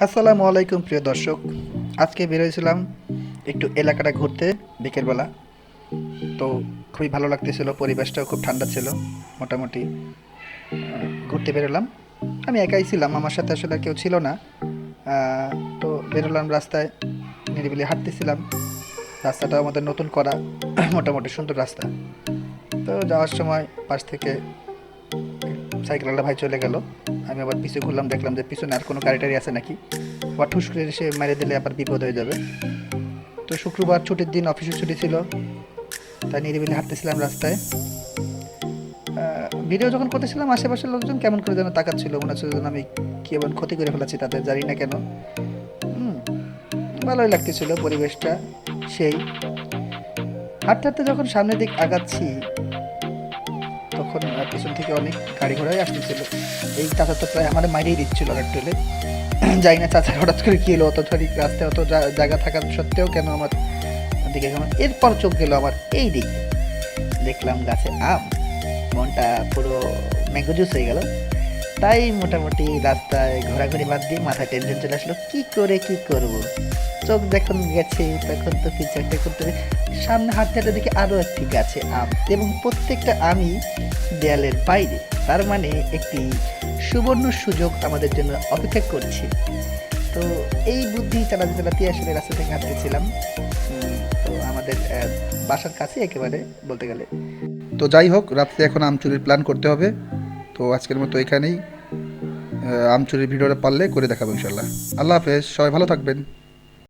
আসসালামু আলাইকুম প্রিয় দর্শক। আজকে বেরোয়ছিলাম একটু এলাকাটা ঘুরতে বিকেলবেলা। তো খুবই ভালো লাগতেছিল, পরিবেশটাও খুব ঠান্ডা ছিল। মোটামুটি ঘুরতে বেরোলাম। আমি একাই ছিলাম, আমার সাথে আসলে আর কেউ ছিল না। তো বেরোলাম রাস্তায়, নিরিবিলি হাঁটতেছিলাম। রাস্তাটা আমাদের নতুন করা, মোটামুটি সুন্দর রাস্তা। তো যাওয়ার সময় পাশ থেকে সাইকেলওয়ালা ভাই চলে গেল। আমি আবার পিছু ঘুরলাম, দেখলাম যে পিছনে আর কোনো গাড়ি টাড়ি আছে নাকি। আবার ঠুস করে এসে মেরে দিলে আবার বিপদ হয়ে যাবে। তো শুক্রবার ছুটির দিন, অফিসের ছুটি ছিল, তাই নিরিবিলি হাঁটতেছিলাম রাস্তায়। ভিডিও যখন করতেছিলাম আশেপাশের লোকজন কেমন করে যেন তাকাচ্ছিল, মনে হচ্ছে যেন আমি কি এমন ক্ষতি করে ফেলাচ্ছি তাদের, জানি না কেন। হুম, ভালোই লাগতেছিল পরিবেশটা। সেই হাঁটতে হাঁটতে যখন সামনের দিক আগাচ্ছি, তখন পিছন থেকে অনেক গাড়ি ঘোড়াই আসতেছিল। এই চাচা তো প্রায় আমার মাইরেই দিচ্ছিল আর টেলে। যাই না চাচা হঠাৎ করে কি এলো, অত ধরি রাস্তায় অত জায়গা থাকা সত্ত্বেও কেন আমার দিকে কেমন। এরপর চোখ গেল আমার এই দিকে, দেখলাম গাছে আম। মনটা পুরো ম্যাঙ্গো জুস হয়ে গেল। তাই মোটামুটি রাস্তায় ঘোরাঘুরি বাদ দিয়ে মাথায় টেনশন চলে আসলো, কি করে কি করব। চোখ যখন গেছে তখন তো কিছু একটা করতে হবে। সামনে হাঁটতে হাঁটতে দেখি আরও একটি গাছে আম, এবং প্রত্যেকটা আমই দেয়ালের বাইরে। তার মানে একটি সুবর্ণ সুযোগ আমাদের জন্য অপেক্ষা করছে। তো এই বুদ্ধি চালাতে চালাতে আসলে রাস্তা থেকে হাঁটতেছিলাম। তো আমাদের বাসার কাছে একেবারে বলতে গেলে। তো যাই হোক, রাত্রে এখন আম চুরির প্ল্যান করতে হবে। তো আজকের মতো এখানেই। আম চুরির ভিডিওটা পারলে করে দেখাবো ইনশাল্লাহ। আল্লাহ হাফেজ, সবাই ভালো থাকবেন।